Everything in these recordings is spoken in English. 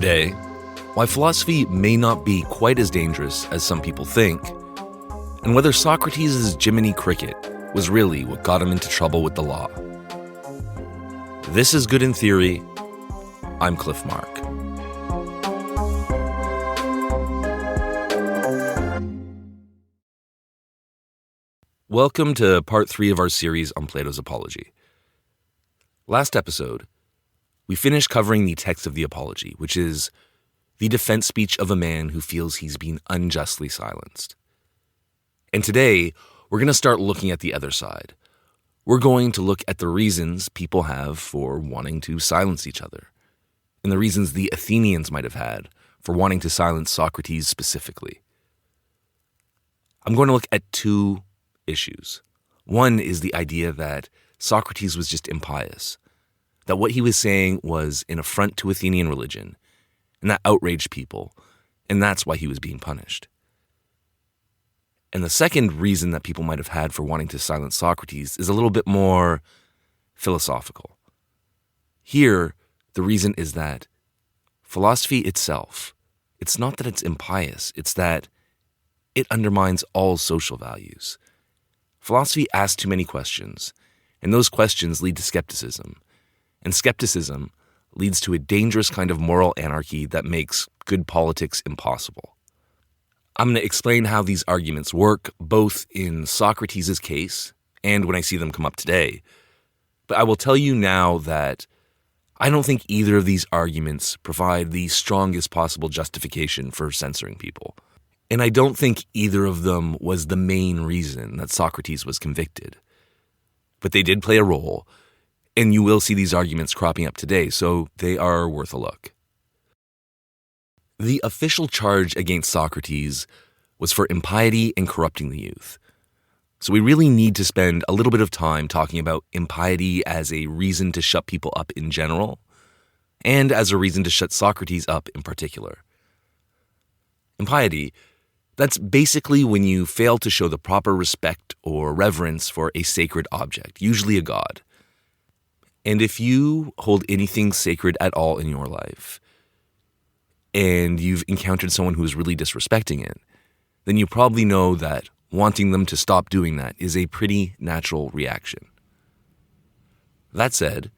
Today, why philosophy may not be quite as dangerous as some people think, and whether Socrates' Jiminy Cricket was really what got him into trouble with the law. This is Good in Theory. I'm Cliff Mark. Welcome to part 3 of our series on Plato's Apology. Last episode, we finished covering the text of the Apology, which is the defense speech of a man who feels he's been unjustly silenced. And today, we're going to start looking at the other side. We're going to look at the reasons people have for wanting to silence each other, and the reasons the Athenians might have had for wanting to silence Socrates specifically. I'm going to look at two issues. One is the idea that Socrates was just impious, that what he was saying was an affront to Athenian religion, and that outraged people, and that's why he was being punished. And the second reason that people might have had for wanting to silence Socrates is a little bit more philosophical. Here, the reason is that philosophy itself, it's not that it's impious, it's that it undermines all social values. Philosophy asks too many questions, and those questions lead to skepticism. And skepticism leads to a dangerous kind of moral anarchy that makes good politics impossible. I'm going to explain how these arguments work, both in Socrates' case and when I see them come up today. But I will tell you now that I don't think either of these arguments provide the strongest possible justification for censoring people. And I don't think either of them was the main reason that Socrates was convicted. But they did play a role, and you will see these arguments cropping up today, so they are worth a look. The official charge against Socrates was for impiety and corrupting the youth. So we really need to spend a little bit of time talking about impiety as a reason to shut people up in general, and as a reason to shut Socrates up in particular. Impiety, that's basically when you fail to show the proper respect or reverence for a sacred object, usually a god. And if you hold anything sacred at all in your life, and you've encountered someone who is really disrespecting it, then you probably know that wanting them to stop doing that is a pretty natural reaction. That said,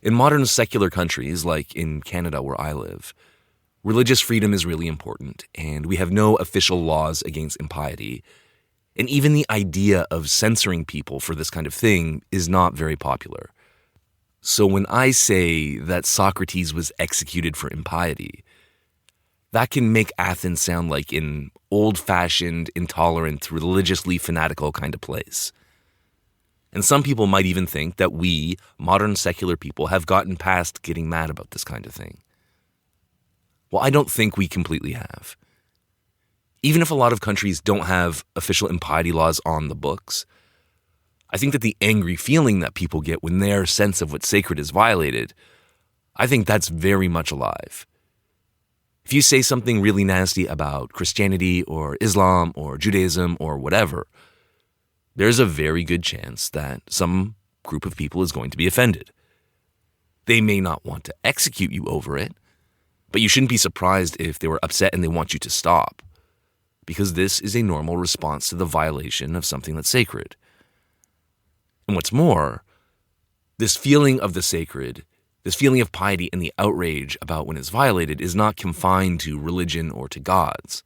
in modern secular countries, like in Canada where I live, religious freedom is really important, and we have no official laws against impiety, and even the idea of censoring people for this kind of thing is not very popular. So when I say that Socrates was executed for impiety, that can make Athens sound like an old-fashioned, intolerant, religiously fanatical kind of place. And some people might even think that we, modern secular people, have gotten past getting mad about this kind of thing. Well, I don't think we completely have. Even if a lot of countries don't have official impiety laws on the books, I think that the angry feeling that people get when their sense of what's sacred is violated, I think that's very much alive. If you say something really nasty about Christianity or Islam or Judaism or whatever, there's a very good chance that some group of people is going to be offended. They may not want to execute you over it, but you shouldn't be surprised if they were upset and they want you to stop, because this is a normal response to the violation of something that's sacred. And what's more, this feeling of the sacred, this feeling of piety and the outrage about when it's violated is not confined to religion or to gods.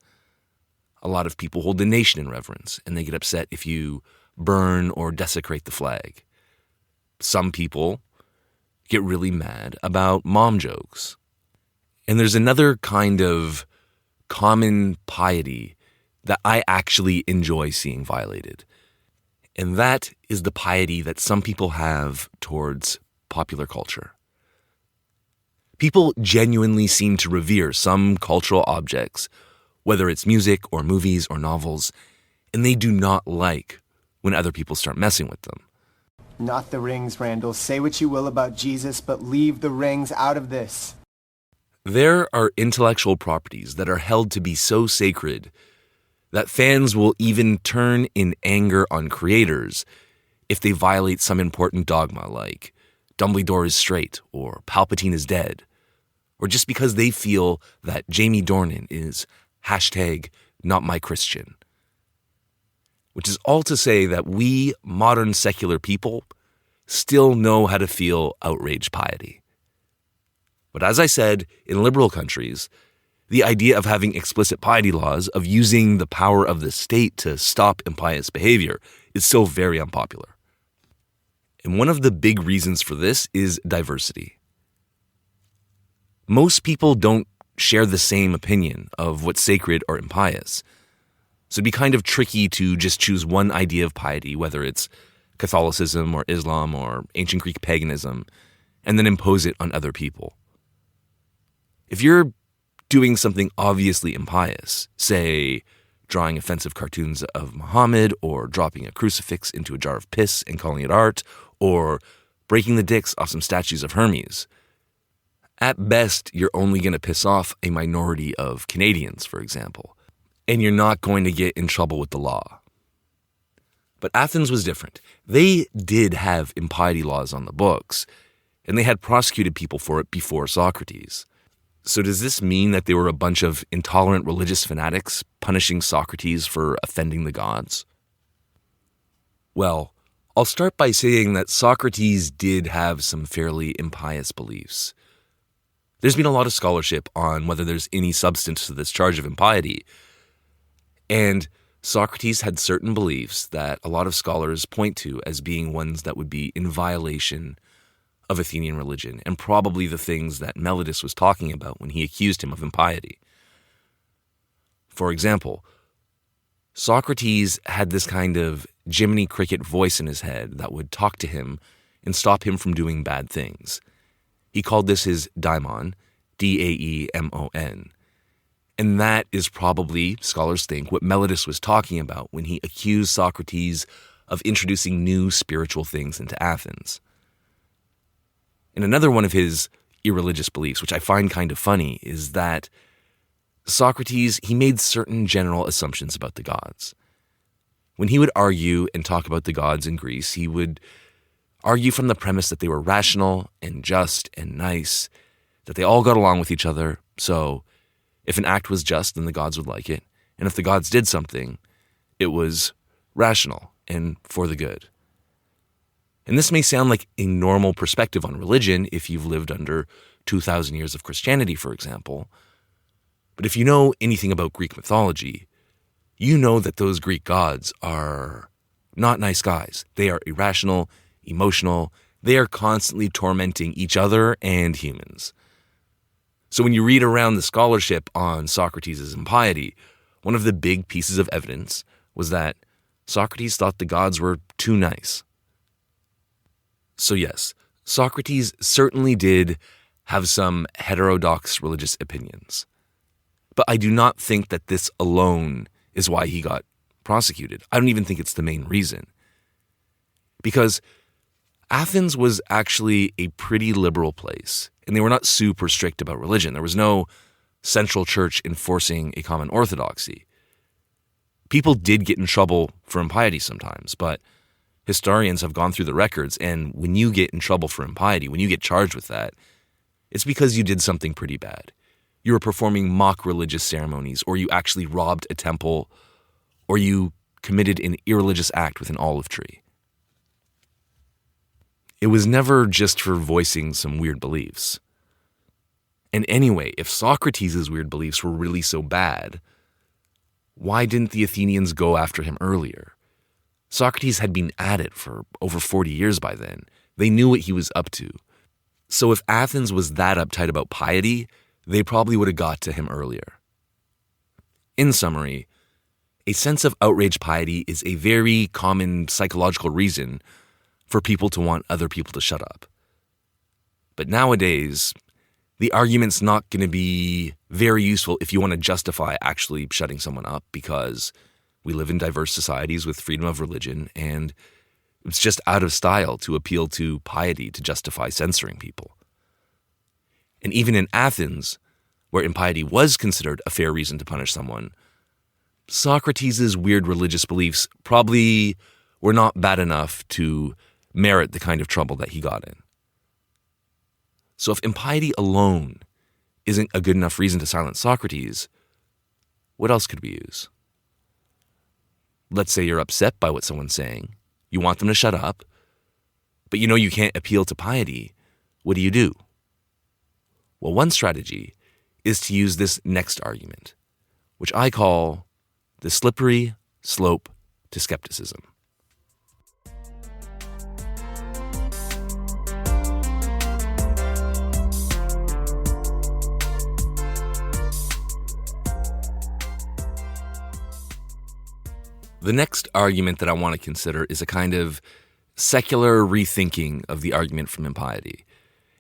A lot of people hold the nation in reverence, and they get upset if you burn or desecrate the flag. Some people get really mad about mom jokes. And there's another kind of common piety that I actually enjoy seeing violated. And that is the piety that some people have towards popular culture. People genuinely seem to revere some cultural objects, whether it's music or movies or novels, and they do not like when other people start messing with them. Not the rings, Randall. Say what you will about Jesus, but leave the rings out of this. There are intellectual properties that are held to be so sacred that fans will even turn in anger on creators if they violate some important dogma like Dumbledore is straight or Palpatine is dead, or just because they feel that Jamie Dornan is #NotMyChristian. Which is all to say that we modern secular people still know how to feel outraged piety. But as I said, in liberal countries, the idea of having explicit piety laws, of using the power of the state to stop impious behavior, is still very unpopular. And one of the big reasons for this is diversity. Most people don't share the same opinion of what's sacred or impious. So it'd be kind of tricky to just choose one idea of piety, whether it's Catholicism or Islam or ancient Greek paganism, and then impose it on other people. If you're doing something obviously impious, say drawing offensive cartoons of Muhammad, or dropping a crucifix into a jar of piss and calling it art, or breaking the dicks off some statues of Hermes, at best, you're only going to piss off a minority of Canadians, for example, and you're not going to get in trouble with the law. But Athens was different. They did have impiety laws on the books, and they had prosecuted people for it before Socrates. So does this mean that they were a bunch of intolerant religious fanatics punishing Socrates for offending the gods? Well, I'll start by saying that Socrates did have some fairly impious beliefs. There's been a lot of scholarship on whether there's any substance to this charge of impiety, and Socrates had certain beliefs that a lot of scholars point to as being ones that would be in violation of Athenian religion, and probably the things that Mellitus was talking about when he accused him of impiety. For example, Socrates had this kind of Jiminy Cricket voice in his head that would talk to him and stop him from doing bad things. He called this his daimon, Daemon. And that is probably, scholars think, what Mellitus was talking about when he accused Socrates of introducing new spiritual things into Athens. And another one of his irreligious beliefs, which I find kind of funny, is that Socrates, he made certain general assumptions about the gods. When he would argue and talk about the gods in Greece, he would argue from the premise that they were rational and just and nice, that they all got along with each other, so if an act was just, then the gods would like it, and if the gods did something, it was rational and for the good. And this may sound like a normal perspective on religion if you've lived under 2,000 years of Christianity, for example. But if you know anything about Greek mythology, you know that those Greek gods are not nice guys. They are irrational, emotional. They are constantly tormenting each other and humans. So when you read around the scholarship on Socrates' impiety, one of the big pieces of evidence was that Socrates thought the gods were too nice. So yes, Socrates certainly did have some heterodox religious opinions. But I do not think that this alone is why he got prosecuted. I don't even think it's the main reason. Because Athens was actually a pretty liberal place, and they were not super strict about religion. There was no central church enforcing a common orthodoxy. People did get in trouble for impiety sometimes, but historians have gone through the records, and when you get in trouble for impiety, when you get charged with that, it's because you did something pretty bad. You were performing mock religious ceremonies, or you actually robbed a temple, or you committed an irreligious act with an olive tree. It was never just for voicing some weird beliefs. And anyway, if Socrates' weird beliefs were really so bad, why didn't the Athenians go after him earlier? Socrates had been at it for over 40 years by then. They knew what he was up to. So if Athens was that uptight about piety, they probably would have got to him earlier. In summary, a sense of outraged piety is a very common psychological reason for people to want other people to shut up. But nowadays, the argument's not going to be very useful if you want to justify actually shutting someone up, because we live in diverse societies with freedom of religion, and it's just out of style to appeal to piety to justify censoring people. And even in Athens, where impiety was considered a fair reason to punish someone, Socrates' weird religious beliefs probably were not bad enough to merit the kind of trouble that he got in. So if impiety alone isn't a good enough reason to silence Socrates, what else could we use? Let's say you're upset by what someone's saying. You want them to shut up, but you know you can't appeal to piety. What do? Well, one strategy is to use this next argument, which I call the slippery slope to skepticism. The next argument that I want to consider is a kind of secular rethinking of the argument from impiety.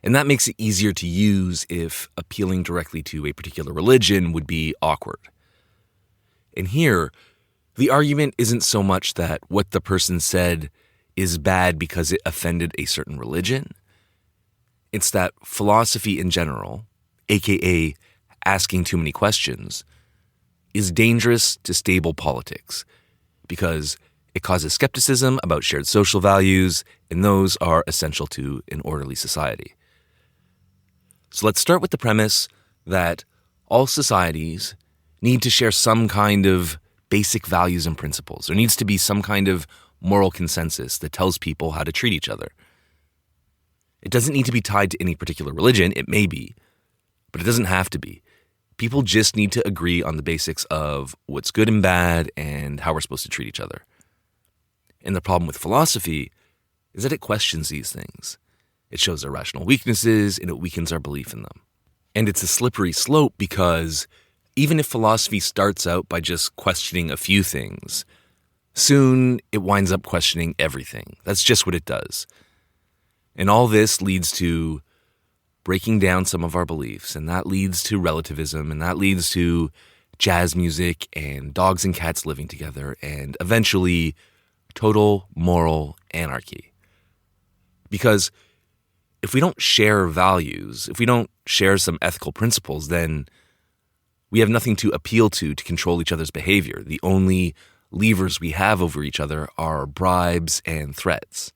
And that makes it easier to use if appealing directly to a particular religion would be awkward. And here, the argument isn't so much that what the person said is bad because it offended a certain religion. It's that philosophy in general, aka asking too many questions, is dangerous to stable politics, because it causes skepticism about shared social values, and those are essential to an orderly society. So let's start with the premise that all societies need to share some kind of basic values and principles. There needs to be some kind of moral consensus that tells people how to treat each other. It doesn't need to be tied to any particular religion. It may be, but it doesn't have to be. People just need to agree on the basics of what's good and bad and how we're supposed to treat each other. And the problem with philosophy is that it questions these things. It shows our rational weaknesses and it weakens our belief in them. And it's a slippery slope because even if philosophy starts out by just questioning a few things, soon it winds up questioning everything. That's just what it does. And all this leads to breaking down some of our beliefs, and that leads to relativism, and that leads to jazz music and dogs and cats living together, and eventually total moral anarchy. Because if we don't share values, if we don't share some ethical principles, then we have nothing to appeal to control each other's behavior. The only levers we have over each other are bribes and threats.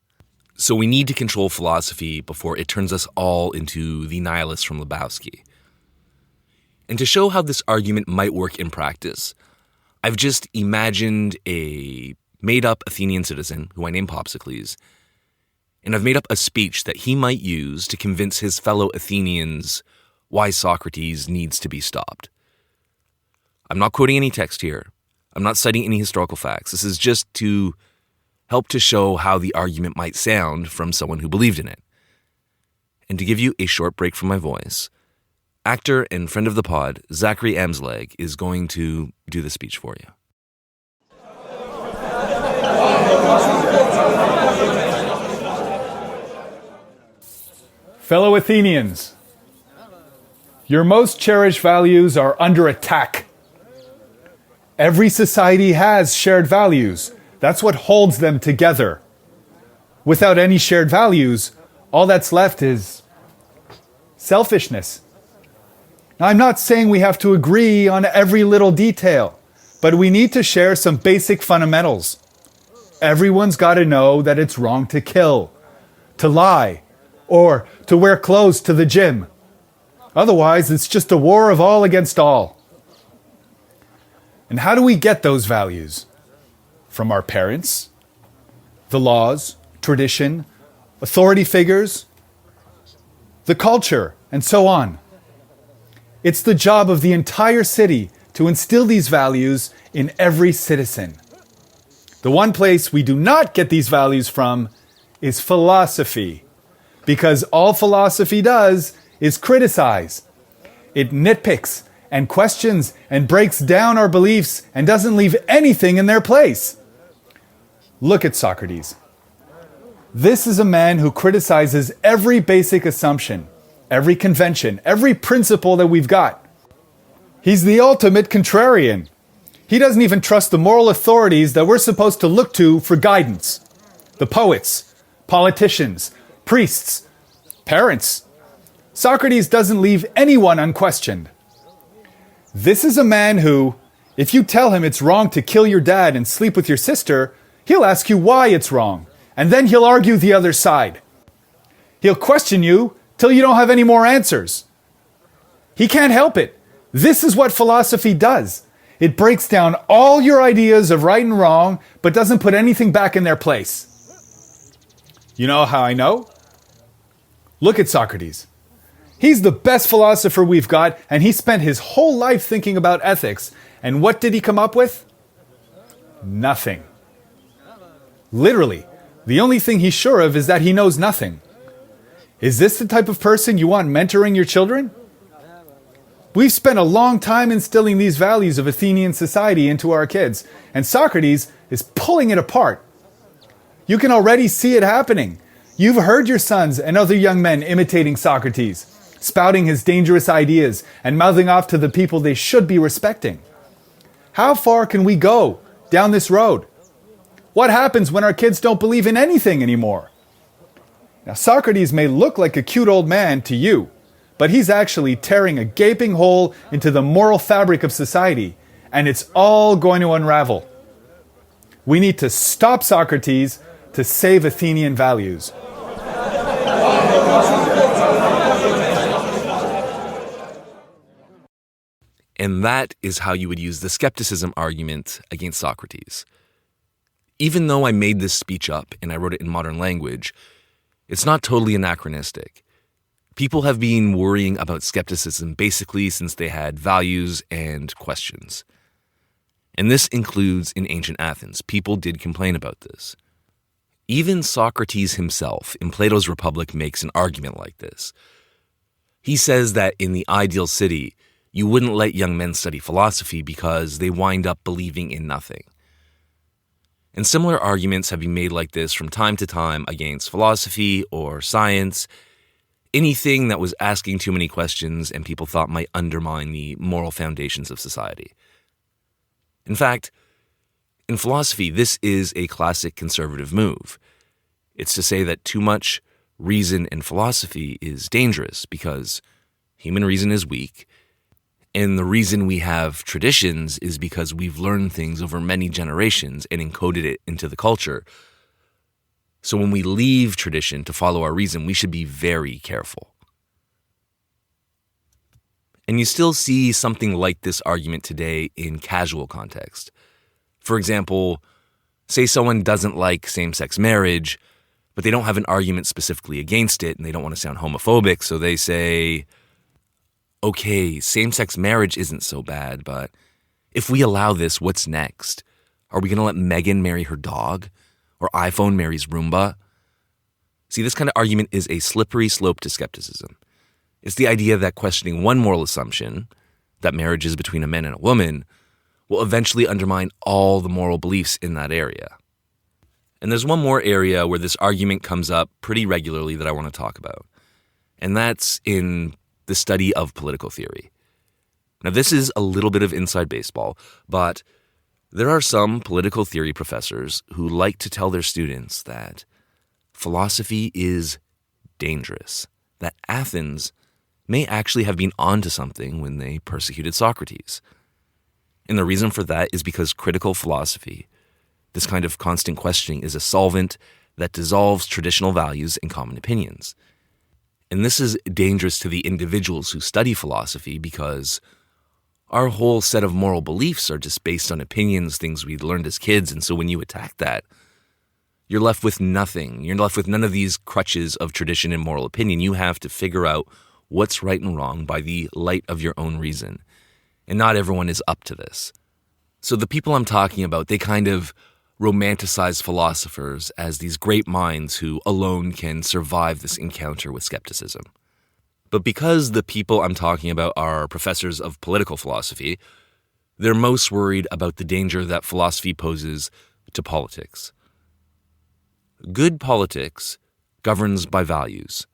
So we need to control philosophy before it turns us all into the nihilists from Lebowski. And to show how this argument might work in practice, I've just imagined a made-up Athenian citizen, who I name Popsicles, and I've made up a speech that he might use to convince his fellow Athenians why Socrates needs to be stopped. I'm not quoting any text here. I'm not citing any historical facts. This is just to help to show how the argument might sound from someone who believed in it. And to give you a short break from my voice, actor and friend of the pod, Zachary Amsleg, is going to do the speech for you. Fellow Athenians, your most cherished values are under attack. Every society has shared values. That's what holds them together. Without any shared values, all that's left is selfishness. Now, I'm not saying we have to agree on every little detail, but we need to share some basic fundamentals. Everyone's got to know that it's wrong to kill, to lie, or to wear clothes to the gym. Otherwise, it's just a war of all against all. And how do we get those values? From our parents, the laws, tradition, authority figures, the culture, and so on. It's the job of the entire city to instill these values in every citizen. The one place we do not get these values from is philosophy, because all philosophy does is criticize. It nitpicks and questions and breaks down our beliefs and doesn't leave anything in their place. Look at Socrates. This is a man who criticizes every basic assumption, every convention, every principle that we've got. He's the ultimate contrarian. He doesn't even trust the moral authorities that we're supposed to look to for guidance. The poets, politicians, priests, parents. Socrates doesn't leave anyone unquestioned. This is a man who, if you tell him it's wrong to kill your dad and sleep with your sister, he'll ask you why it's wrong, and then he'll argue the other side. He'll question you till you don't have any more answers. He can't help it. This is what philosophy does. It breaks down all your ideas of right and wrong, but doesn't put anything back in their place. You know how I know? Look at Socrates. He's the best philosopher we've got, and he spent his whole life thinking about ethics. And what did he come up with? Nothing. Literally, the only thing he's sure of is that he knows nothing. Is this the type of person you want mentoring your children? We've spent a long time instilling these values of Athenian society into our kids, and Socrates is pulling it apart. You can already see it happening. You've heard your sons and other young men imitating Socrates, spouting his dangerous ideas and mouthing off to the people they should be respecting. How far can we go down this road? What happens when our kids don't believe in anything anymore? Now, Socrates may look like a cute old man to you, but he's actually tearing a gaping hole into the moral fabric of society, and it's all going to unravel. We need to stop Socrates to save Athenian values. And that is how you would use the skepticism argument against Socrates. Even though I made this speech up and I wrote it in modern language, it's not totally anachronistic. People have been worrying about skepticism basically since they had values and questions. And this includes in ancient Athens. People did complain about this. Even Socrates himself in Plato's Republic makes an argument like this. He says that in the ideal city, you wouldn't let young men study philosophy because they wind up believing in nothing. And similar arguments have been made like this from time to time against philosophy or science, anything that was asking too many questions and people thought might undermine the moral foundations of society. In fact, in philosophy, this is a classic conservative move. It's to say that too much reason in philosophy is dangerous because human reason is weak. And the reason we have traditions is because we've learned things over many generations and encoded it into the culture. So when we leave tradition to follow our reason, we should be very careful. And you still see something like this argument today in casual context. For example, say someone doesn't like same-sex marriage, but they don't have an argument specifically against it and they don't want to sound homophobic, so they say, okay, same-sex marriage isn't so bad, but if we allow this, what's next? Are we going to let Megan marry her dog? Or iPhone marries Roomba? See, this kind of argument is a slippery slope to skepticism. It's the idea that questioning one moral assumption, that marriage is between a man and a woman, will eventually undermine all the moral beliefs in that area. And there's one more area where this argument comes up pretty regularly that I want to talk about, and that's in the study of political theory. Now, this is a little bit of inside baseball, but there are some political theory professors who like to tell their students that philosophy is dangerous, that Athens may actually have been onto something when they persecuted Socrates. And the reason for that is because critical philosophy, this kind of constant questioning, is a solvent that dissolves traditional values and common opinions. And this is dangerous to the individuals who study philosophy because our whole set of moral beliefs are just based on opinions, things we learned as kids. And so when you attack that, you're left with nothing. You're left with none of these crutches of tradition and moral opinion. You have to figure out what's right and wrong by the light of your own reason. And not everyone is up to this. So the people I'm talking about, they kind of romanticize philosophers as these great minds who alone can survive this encounter with skepticism. But because the people I'm talking about are professors of political philosophy, they're most worried about the danger that philosophy poses to politics. Good politics governs by values.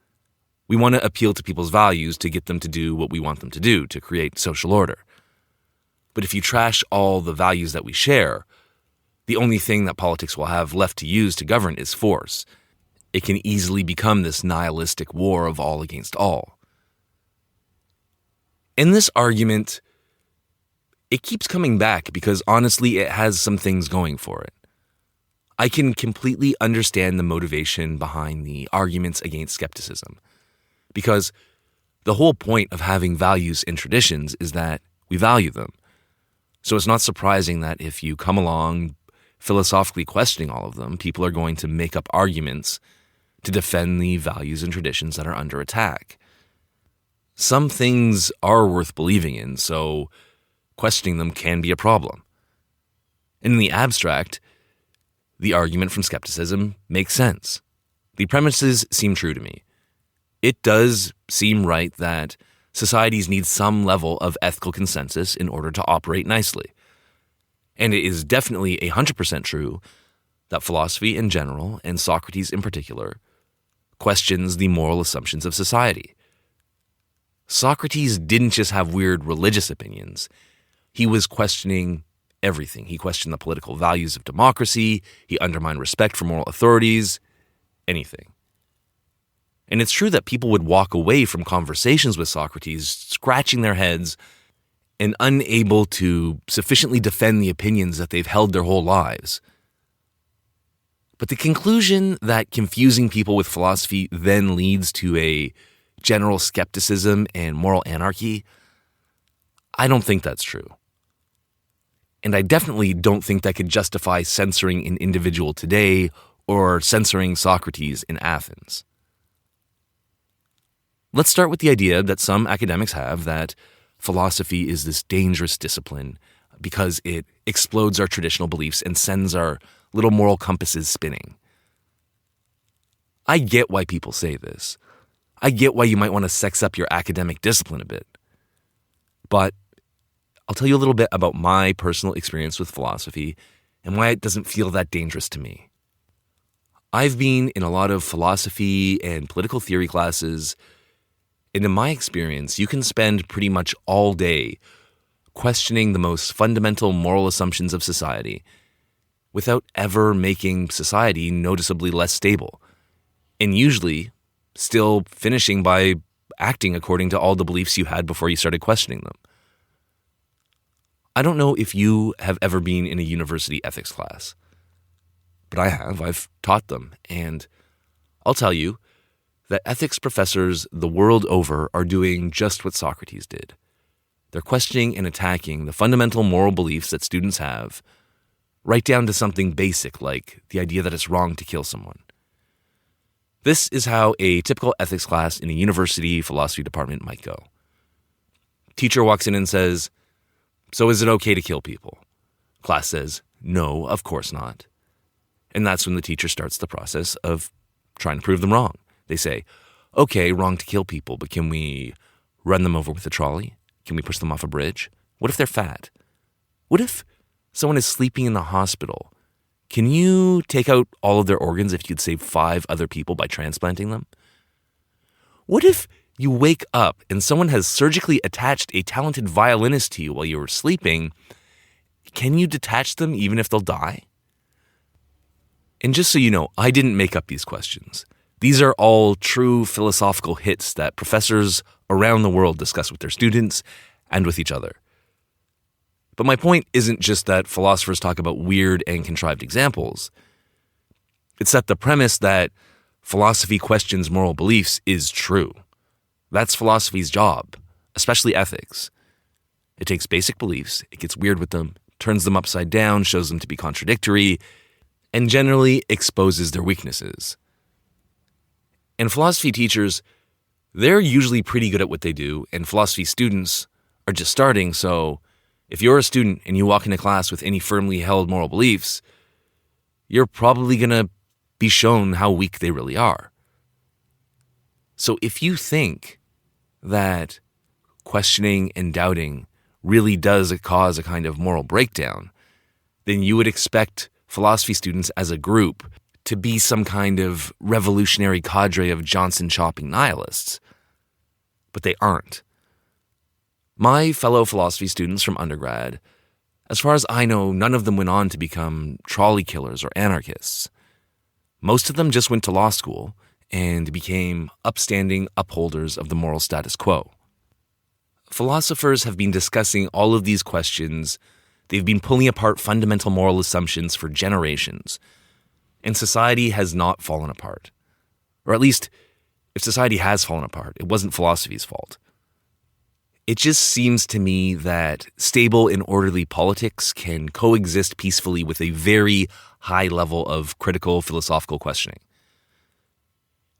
We want to appeal to people's values to get them to do what we want them to do, to create social order. But if you trash all the values that we share, the only thing that politics will have left to use to govern is force. It can easily become this nihilistic war of all against all. In this argument, it keeps coming back because honestly, it has some things going for it. I can completely understand the motivation behind the arguments against skepticism, because The whole point of having values and traditions is that we value them. So it's not surprising that if you come along philosophically questioning all of them, people are going to make up arguments to defend the values and traditions that are under attack. Some things are worth believing in, so questioning them can be a problem. In the abstract, the argument from skepticism makes sense. The premises seem true to me. It does seem right that societies need some level of ethical consensus in order to operate nicely. And it is definitely 100% true that philosophy in general, and Socrates in particular, questions the moral assumptions of society. Socrates didn't just have weird religious opinions. He was questioning everything. He questioned the political values of democracy. He undermined respect for moral authorities. Anything. And it's true that people would walk away from conversations with Socrates scratching their heads and unable to sufficiently defend the opinions that they've held their whole lives. But the conclusion that confusing people with philosophy then leads to a general skepticism and moral anarchy, I don't think that's true. And I definitely don't think that could justify censoring an individual today or censoring Socrates in Athens. Let's start with the idea that some academics have that philosophy is this dangerous discipline because it explodes our traditional beliefs and sends our little moral compasses spinning. I get why people say this. I get why you might want to sex up your academic discipline a bit. But I'll tell you a little bit about my personal experience with philosophy and why it doesn't feel that dangerous to me. I've been in a lot of philosophy and political theory classes, and in my experience, you can spend pretty much all day questioning the most fundamental moral assumptions of society without ever making society noticeably less stable, and usually still finishing by acting according to all the beliefs you had before you started questioning them. I don't know if you have ever been in a university ethics class, but I have. I've taught them, and I'll tell you that ethics professors the world over are doing just what Socrates did. They're questioning and attacking the fundamental moral beliefs that students have, right down to something basic like the idea that it's wrong to kill someone. This is how a typical ethics class in a university philosophy department might go. Teacher walks in and says, "So is it okay to kill people?" Class says, "No, of course not." And that's when the teacher starts the process of trying to prove them wrong. They say, "Okay, wrong to kill people, but can we run them over with a trolley? Can we push them off a bridge? What if they're fat? What if someone is sleeping in the hospital? Can you take out all of their organs if you'd save 5 other people by transplanting them? What if you wake up and someone has surgically attached a talented violinist to you while you were sleeping? Can you detach them even if they'll die?" And just so you know, I didn't make up these questions. These are all true philosophical hits that professors around the world discuss with their students and with each other. But my point isn't just that philosophers talk about weird and contrived examples. It's that the premise that philosophy questions moral beliefs is true. That's philosophy's job, especially ethics. It takes basic beliefs, it gets weird with them, turns them upside down, shows them to be contradictory, and generally exposes their weaknesses. And philosophy teachers, they're usually pretty good at what they do, and philosophy students are just starting, so if you're a student and you walk into class with any firmly held moral beliefs, you're probably going to be shown how weak they really are. So if you think that questioning and doubting really does cause a kind of moral breakdown, then you would expect philosophy students as a group to be some kind of revolutionary cadre of Johnson-chopping nihilists. But they aren't. My fellow philosophy students from undergrad, as far as I know, none of them went on to become trolley killers or anarchists. Most of them just went to law school and became upstanding upholders of the moral status quo. Philosophers have been discussing all of these questions. They've been pulling apart fundamental moral assumptions for generations, and society has not fallen apart. Or at least, if society has fallen apart, it wasn't philosophy's fault. It just seems to me that stable and orderly politics can coexist peacefully with a very high level of critical philosophical questioning.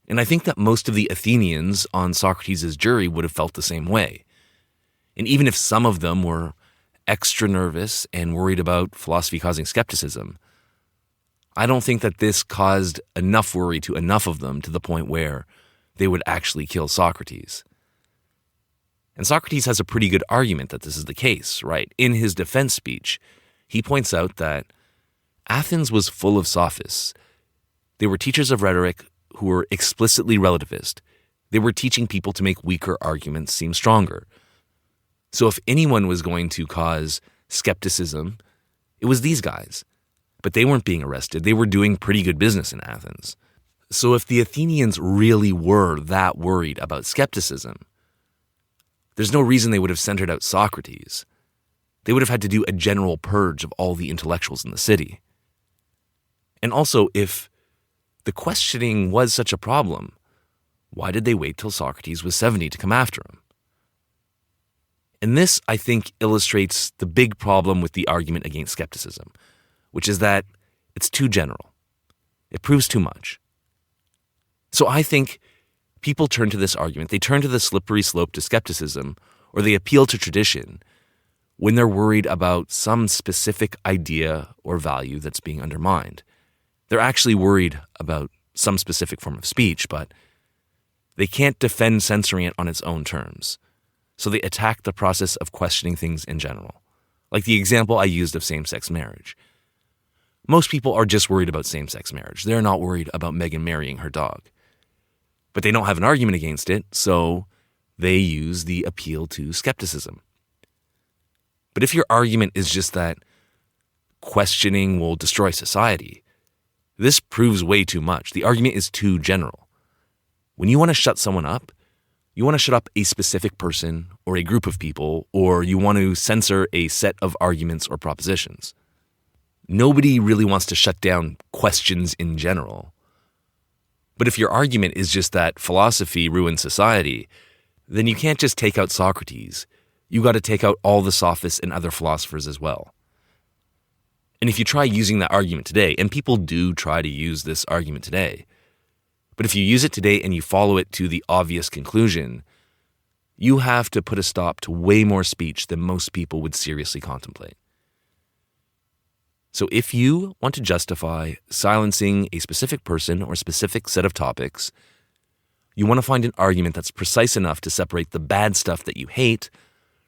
And I think that most of the Athenians on Socrates' jury would have felt the same way. And even if some of them were extra nervous and worried about philosophy causing skepticism, I don't think that this caused enough worry to enough of them to the point where they would actually kill Socrates. And Socrates has a pretty good argument that this is the case, right? In his defense speech, he points out that Athens was full of sophists. They were teachers of rhetoric who were explicitly relativist. They were teaching people to make weaker arguments seem stronger. So if anyone was going to cause skepticism, it was these guys. But they weren't being arrested. They were doing pretty good business in Athens. So if the Athenians really were that worried about skepticism, there's no reason they would have centered out Socrates. They would have had to do a general purge of all the intellectuals in the city. And also, if the questioning was such a problem, why did they wait till Socrates was 70 to come after him? And this, I think, illustrates the big problem with the argument against skepticism, which is that it's too general. It proves too much. So I think people turn to this argument, they turn to the slippery slope to skepticism, or they appeal to tradition when they're worried about some specific idea or value that's being undermined. They're actually worried about some specific form of speech, but they can't defend censoring it on its own terms. So they attack the process of questioning things in general, like the example I used of same-sex marriage. Most people are just worried about same-sex marriage. They're not worried about Meghan marrying her dog. But they don't have an argument against it, so they use the appeal to skepticism. But if your argument is just that questioning will destroy society, this proves way too much. The argument is too general. When you want to shut someone up, you want to shut up a specific person or a group of people, or you want to censor a set of arguments or propositions. Nobody really wants to shut down questions in general. But if your argument is just that philosophy ruins society, then you can't just take out Socrates. You got to take out all the sophists and other philosophers as well. And if you try using that argument today, and people do try to use this argument today, but if you use it today and you follow it to the obvious conclusion, you have to put a stop to way more speech than most people would seriously contemplate. So if you want to justify silencing a specific person or a specific set of topics, you want to find an argument that's precise enough to separate the bad stuff that you hate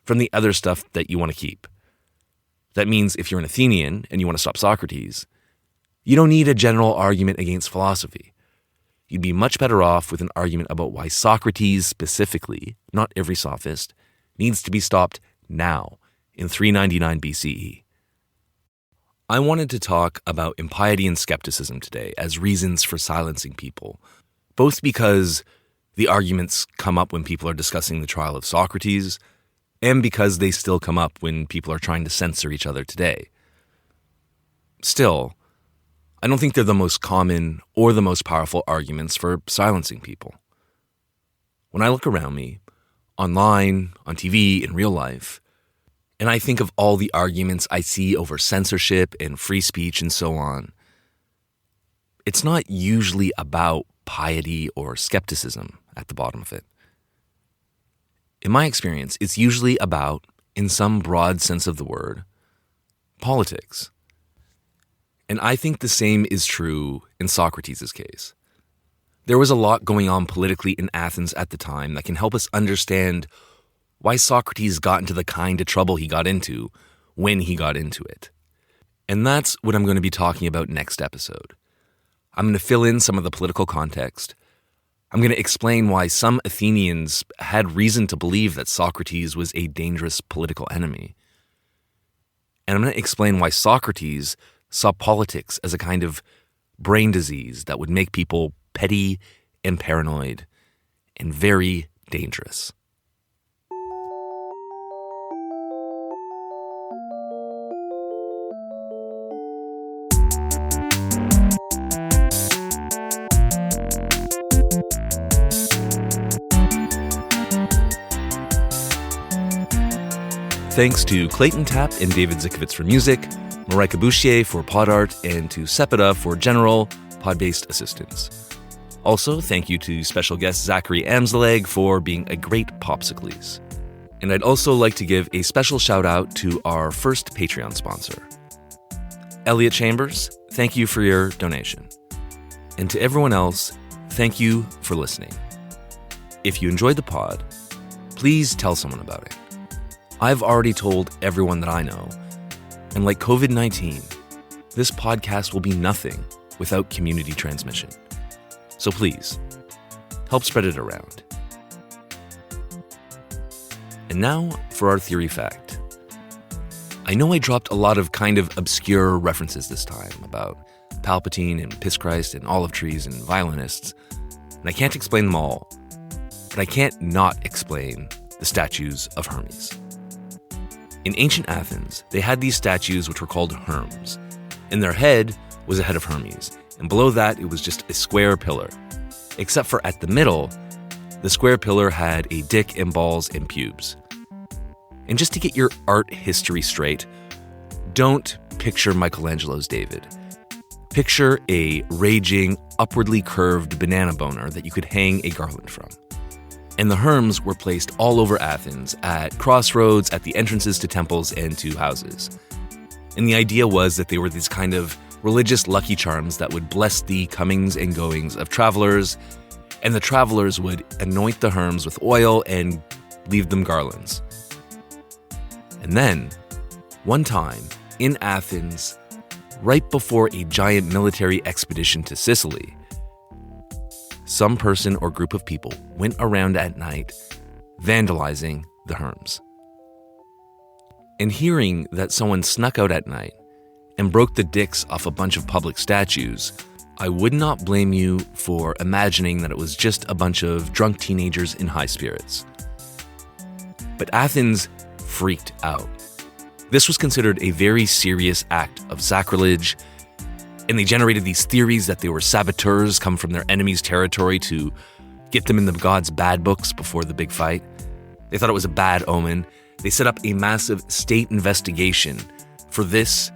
from the other stuff that you want to keep. That means if you're an Athenian and you want to stop Socrates, you don't need a general argument against philosophy. You'd be much better off with an argument about why Socrates specifically, not every sophist, needs to be stopped now in 399 BCE. I wanted to talk about impiety and skepticism today as reasons for silencing people, both because the arguments come up when people are discussing the trial of Socrates, and because they still come up when people are trying to censor each other today. Still, I don't think they're the most common or the most powerful arguments for silencing people. When I look around me, online, on TV, in real life, and I think of all the arguments I see over censorship and free speech and so on, it's not usually about piety or skepticism at the bottom of it. In my experience, it's usually about, in some broad sense of the word, politics. And I think the same is true in Socrates' case. There was a lot going on politically in Athens at the time that can help us understand why Socrates got into the kind of trouble he got into when he got into it. And that's what I'm going to be talking about next episode. I'm going to fill in some of the political context. I'm going to explain why some Athenians had reason to believe that Socrates was a dangerous political enemy. And I'm going to explain why Socrates saw politics as a kind of brain disease that would make people petty and paranoid and very dangerous. thanks to Clayton Tapp and David Zikovitz for music, Marika Bouchier for pod art, and to Sepida for general pod-based assistance. Also, thank you to special guest Zachary Amsleg for being a great popsicles. And I'd also like to give a special shout out to our first Patreon sponsor. Elliot Chambers, thank you for your donation. And to everyone else, thank you for listening. If you enjoyed the pod, please tell someone about it. I've already told everyone that I know, and like COVID-19, this podcast will be nothing without community transmission. So please, help spread it around. And now for our theory fact. I know I dropped a lot of kind of obscure references this time about Palpatine and Piss Christ and olive trees and violinists, and I can't explain them all, but I can't not explain the statues of Hermes. In ancient Athens, they had these statues which were called Herms, and their head was a head of Hermes, and below that it was just a square pillar, except for at the middle, the square pillar had a dick and balls and pubes. And just to get your art history straight, don't picture Michelangelo's David. Picture a raging, upwardly curved banana boner that you could hang a garland from. And the Herms were placed all over Athens, at crossroads, at the entrances to temples and to houses. And the idea was that they were these kind of religious lucky charms that would bless the comings and goings of travelers, and the travelers would anoint the Herms with oil and leave them garlands. And then, one time, in Athens, right before a giant military expedition to Sicily, some person or group of people went around at night vandalizing the Herms. And hearing that someone snuck out at night and broke the dicks off a bunch of public statues, I would not blame you for imagining that it was just a bunch of drunk teenagers in high spirits. But Athens freaked out. This was considered a very serious act of sacrilege, and they generated these theories that they were saboteurs come from their enemy's territory to get them in the gods' bad books before the big fight. They thought it was a bad omen. They set up a massive state investigation for this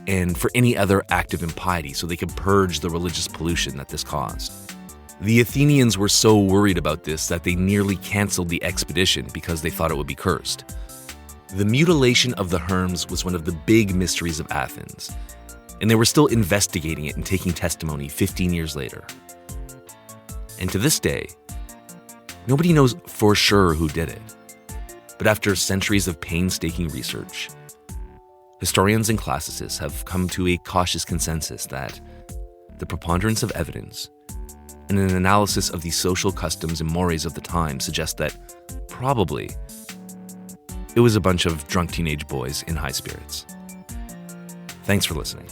and for any other act of impiety so they could purge the religious pollution that this caused. The Athenians were so worried about this that they nearly canceled the expedition because they thought it would be cursed. The mutilation of the Herms was one of the big mysteries of Athens, and they were still investigating it and taking testimony 15 years later. And to this day, nobody knows for sure who did it. But after centuries of painstaking research, historians and classicists have come to a cautious consensus that the preponderance of evidence and an analysis of the social customs and mores of the time suggest that probably it was a bunch of drunk teenage boys in high spirits. Thanks for listening.